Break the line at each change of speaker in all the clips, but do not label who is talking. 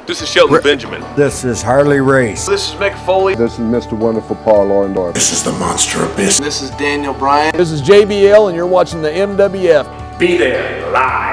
This is Shelton Benjamin.
This is Harley Race.
This is Mick Foley.
This is Mr. Wonderful Paul Orndorff.
This is the Monster Abyss.
This is Daniel Bryan.
This is JBL, and you're watching the MWF.
Be there live.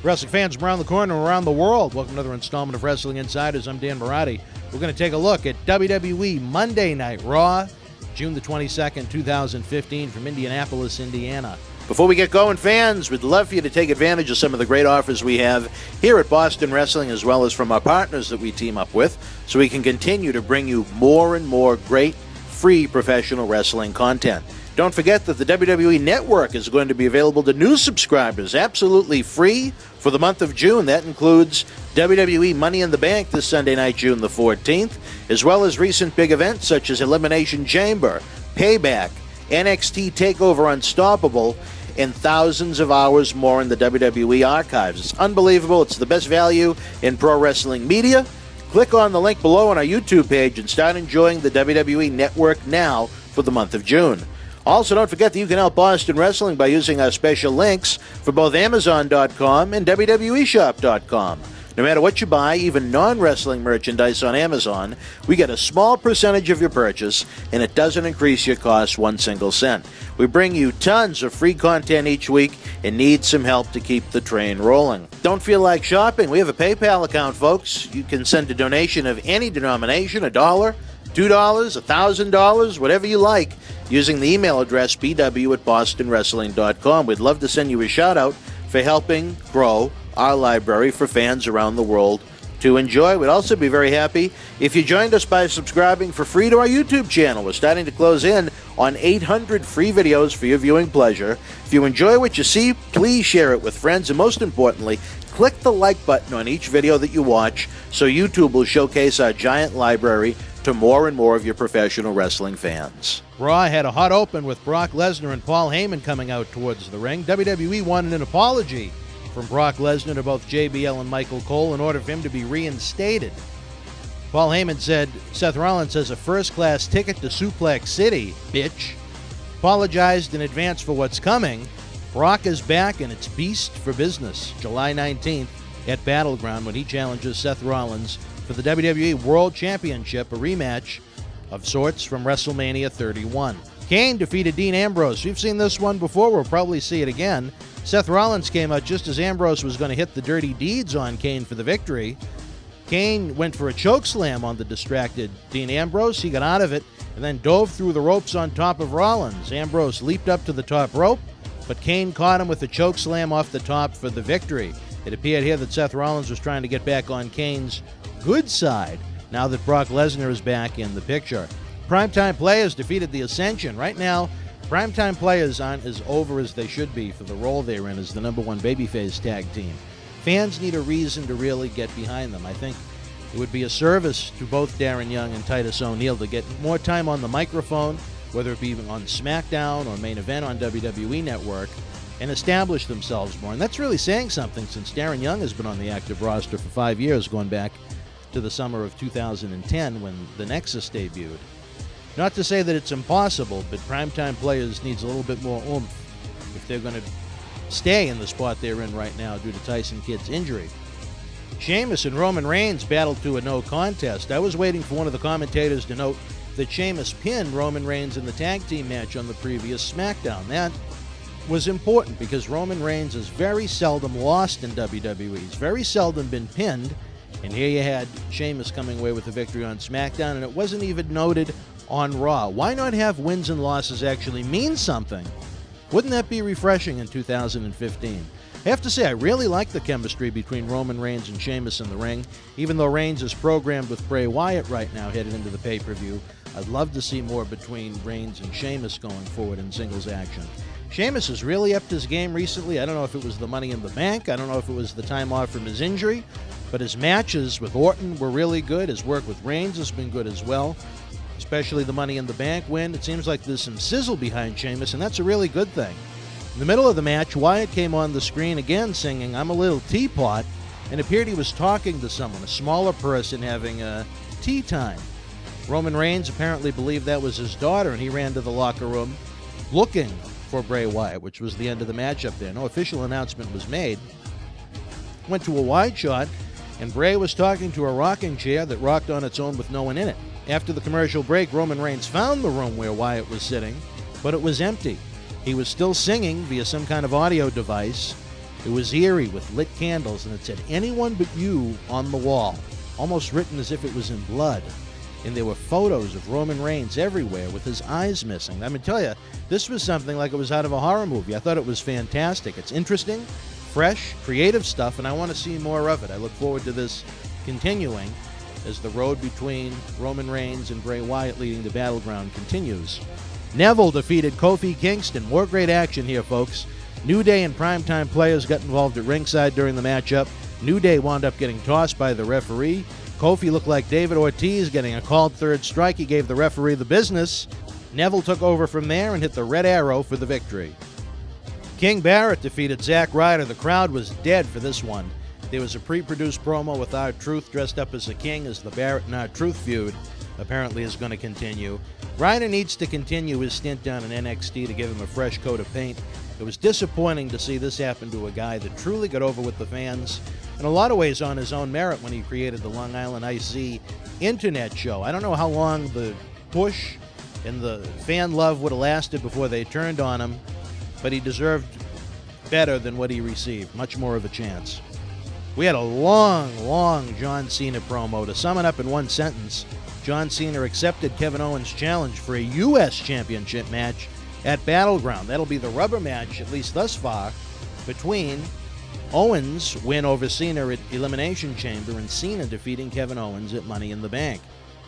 Wrestling fans from around the corner and around the world, welcome to another installment of Wrestling Insiders. I'm Dan Marotti. We're going to take a look at WWE Monday Night Raw, June the 22nd, 2015, from Indianapolis, Indiana. Before we get going, fans, we'd love for you to take advantage of some of the great offers we have here at Boston Wrestling, as well as from our partners that we team up with, so we can continue to bring you more and more great, free professional wrestling content. Don't forget that the WWE Network is going to be available to new subscribers absolutely free for the month of June. That includes WWE Money in the Bank this Sunday night, June the 14th, as well as recent big events such as Elimination Chamber, Payback, NXT TakeOver Unstoppable, and thousands of hours more in the WWE archives. It's unbelievable. It's the best value in pro wrestling media. Click on the link below on our YouTube page and start enjoying the WWE Network now for the month of June. Also, don't forget that you can help Boston Wrestling by using our special links for both Amazon.com and WWEshop.com. No matter what you buy, even non-wrestling merchandise on Amazon, we get a small percentage of your purchase, and it doesn't increase your cost 1 single cent. We bring you tons of free content each week and need some help to keep the train rolling. Don't feel like shopping? We have a PayPal account, folks. You can send a donation of any denomination, $1, $2, $1,000, whatever you like, using the email address bw@bostonwrestling.com. We'd love to send you a shout-out for helping grow our library for fans around the world to enjoy. We'd also be very happy if you joined us by subscribing for free to our YouTube channel. We're starting to close in on 800 free videos for your viewing pleasure. If you enjoy what you see, please share it with friends, and most importantly, click the like button on each video that you watch so YouTube will showcase our giant library to more and more of your professional wrestling fans. Raw had a hot open with Brock Lesnar and Paul Heyman coming out towards the ring. WWE wanted an apology from Brock Lesnar to both JBL and Michael Cole in order for him to be reinstated. Paul Heyman said, "Seth Rollins has a first-class ticket to Suplex City, bitch." Apologized in advance for what's coming. Brock is back, and it's beast for business. July 19th at Battleground when he challenges Seth Rollins for the WWE World Championship, a rematch of sorts from WrestleMania 31. Kane defeated Dean Ambrose. We've seen this one before. We'll probably see it again. Seth Rollins came out just as Ambrose was going to hit the dirty deeds on Kane for the victory. Kane went for a chokeslam on the distracted Dean Ambrose. He got out of it and then dove through the ropes on top of Rollins. Ambrose leaped up to the top rope, but Kane caught him with a chokeslam off the top for the victory. It appeared here that Seth Rollins was trying to get back on Kane's good side now that Brock Lesnar is back in the picture. Primetime Players defeated the Ascension. Right now, Primetime Players aren't as over as they should be for the role they're in as the number one babyface tag team. Fans need a reason to really get behind them. I think it would be a service to both Darren Young and Titus O'Neil to get more time on the microphone, whether it be on SmackDown or Main Event on WWE Network, and establish themselves more. And that's really saying something, since Darren Young has been on the active roster for 5 years, going back to the summer of 2010 when the Nexus debuted. Not to say that it's impossible, but Primetime Players needs a little bit more oomph if they're going to stay in the spot they're in right now due to Tyson Kidd's injury. Sheamus and Roman Reigns battled to a no contest. I was waiting for one of the commentators to note that Sheamus pinned Roman Reigns in the tag team match on the previous SmackDown. That was important because Roman Reigns has very seldom lost in WWE. He's very seldom been pinned, and here you had Sheamus coming away with a victory on SmackDown, and it wasn't even noted on Raw. Why not have wins and losses actually mean something? Wouldn't that be refreshing in 2015? I have to say, I really like the chemistry between Roman Reigns and Sheamus in the ring. Even though Reigns is programmed with Bray Wyatt right now headed into the pay-per-view, I'd love to see more between Reigns and Sheamus going forward in singles action. Sheamus has really upped his game recently. I don't know if it was the Money in the Bank. I don't know if it was the time off from his injury. But his matches with Orton were really good. His work with Reigns has been good as well, especially the Money in the Bank win. It seems like there's some sizzle behind Sheamus, and that's a really good thing. In the middle of the match, Wyatt came on the screen again singing "I'm a Little Teapot," and appeared he was talking to someone, a smaller person having tea time. Roman Reigns apparently believed that was his daughter, and he ran to the locker room looking for Bray Wyatt, which was the end of the match up there. No official announcement was made. Went to a wide shot, and Bray was talking to a rocking chair that rocked on its own with no one in it. After the commercial break, Roman Reigns found the room where Wyatt was sitting, but it was empty. He was still singing via some kind of audio device. It was eerie with lit candles, and it said, "Anyone but you" on the wall, almost written as if it was in blood. And there were photos of Roman Reigns everywhere with his eyes missing. I mean, tell you, this was something like it was out of a horror movie. I thought it was fantastic. It's interesting, fresh, creative stuff, and I want to see more of it. I look forward to this continuing as the road between Roman Reigns and Bray Wyatt leading to Battleground continues. Neville defeated Kofi Kingston. More great action here, folks. New Day and Primetime Players got involved at ringside during the matchup. New Day wound up getting tossed by the referee. Kofi looked like David Ortiz getting a called third strike. He gave the referee the business. Neville took over from there and hit the Red Arrow for the victory. King Barrett defeated Zack Ryder. The crowd was dead for this one. There was a pre-produced promo with R-Truth dressed up as a king, as the Barrett and R-Truth feud apparently is going to continue. Ryder needs to continue his stint down in NXT to give him a fresh coat of paint. It was disappointing to see this happen to a guy that truly got over with the fans, in a lot of ways on his own merit, when he created the Long Island IC internet show. I don't know how long the push and the fan love would have lasted before they turned on him, but he deserved better than what he received, much more of a chance. We had a long John Cena promo. To sum it up in one sentence, John Cena accepted Kevin Owens' challenge for a U.S. Championship match at Battleground. That'll be the rubber match, at least thus far, between Owens' win over Cena at Elimination Chamber and Cena defeating Kevin Owens at Money in the Bank.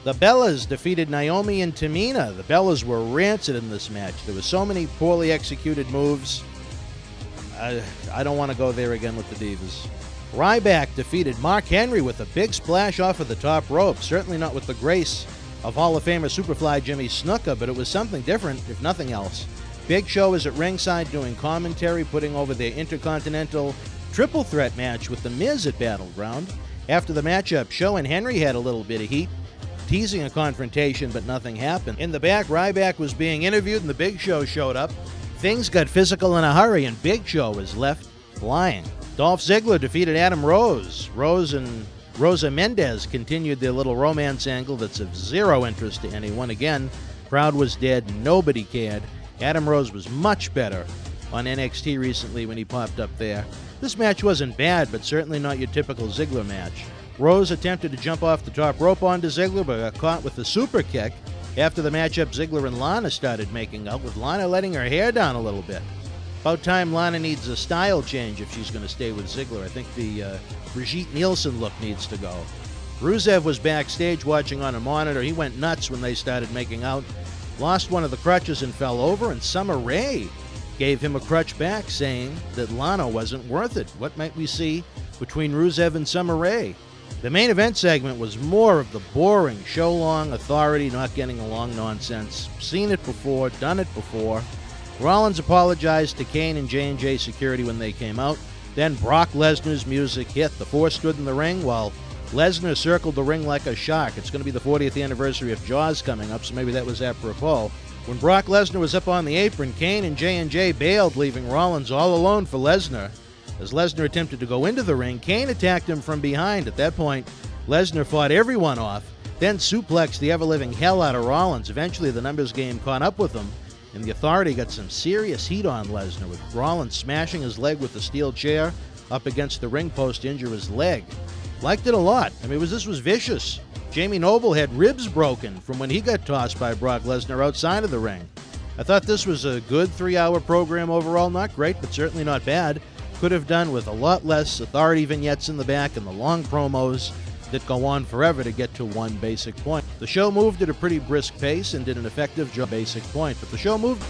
The Bellas defeated Naomi and Tamina. The Bellas were rancid in this match. There were so many poorly executed moves. I don't want to go there again with the Divas. Ryback defeated Mark Henry with a big splash off of the top rope. Certainly not with the grace of Hall of Famer Superfly Jimmy Snuka, but it was something different, if nothing else. Big Show is at ringside doing commentary, putting over their Intercontinental Triple Threat match with The Miz at Battleground. After the matchup, Show and Henry had a little bit of heat, teasing a confrontation, but nothing happened. In the back, Ryback was being interviewed, and the Big Show showed up. Things got physical in a hurry, and Big Show was left flying. Dolph Ziggler defeated Adam Rose. Rose and Rosa Mendez continued their little romance angle that's of zero interest to anyone. Again, crowd was dead. Nobody cared. Adam Rose was much better on NXT recently when he popped up there. This match wasn't bad, but certainly not your typical Ziggler match. Rose attempted to jump off the top rope onto Ziggler, but got caught with a super kick. After the matchup, Ziggler and Lana started making out, with Lana letting her hair down a little bit. About time Lana needs a style change if she's going to stay with Ziggler. I think the Brigitte Nielsen look needs to go. Rusev was backstage watching on a monitor. He went nuts when they started making out. Lost one of the crutches and fell over, and Summer Rae gave him a crutch back, saying that Lana wasn't worth it. What might we see between Rusev and Summer Rae? The main event segment was more of the boring, show-long authority not getting along nonsense. Seen it before, done it before. Rollins apologized to Kane and J&J Security when they came out. Then Brock Lesnar's music hit. The four stood in the ring while Lesnar circled the ring like a shark. It's going to be the 40th anniversary of Jaws coming up, so maybe that was apropos. When Brock Lesnar was up on the apron, Kane and J&J bailed, leaving Rollins all alone for Lesnar. As Lesnar attempted to go into the ring, Kane attacked him from behind. At that point, Lesnar fought everyone off, then suplexed the ever-living hell out of Rollins. Eventually, the numbers game caught up with him, and the Authority got some serious heat on Lesnar, with Rollins smashing his leg with the steel chair up against the ring post to injure his leg. Liked it a lot. I mean, this was vicious. Jamie Noble had ribs broken from when he got tossed by Brock Lesnar outside of the ring. I thought this was a good 3-hour program overall. Not great, but certainly not bad. Could have done with a lot less Authority vignettes in the back and the long promos that go on forever to get to one basic point. The show moved at a pretty brisk pace and did an effective job. Basic point, but the show moved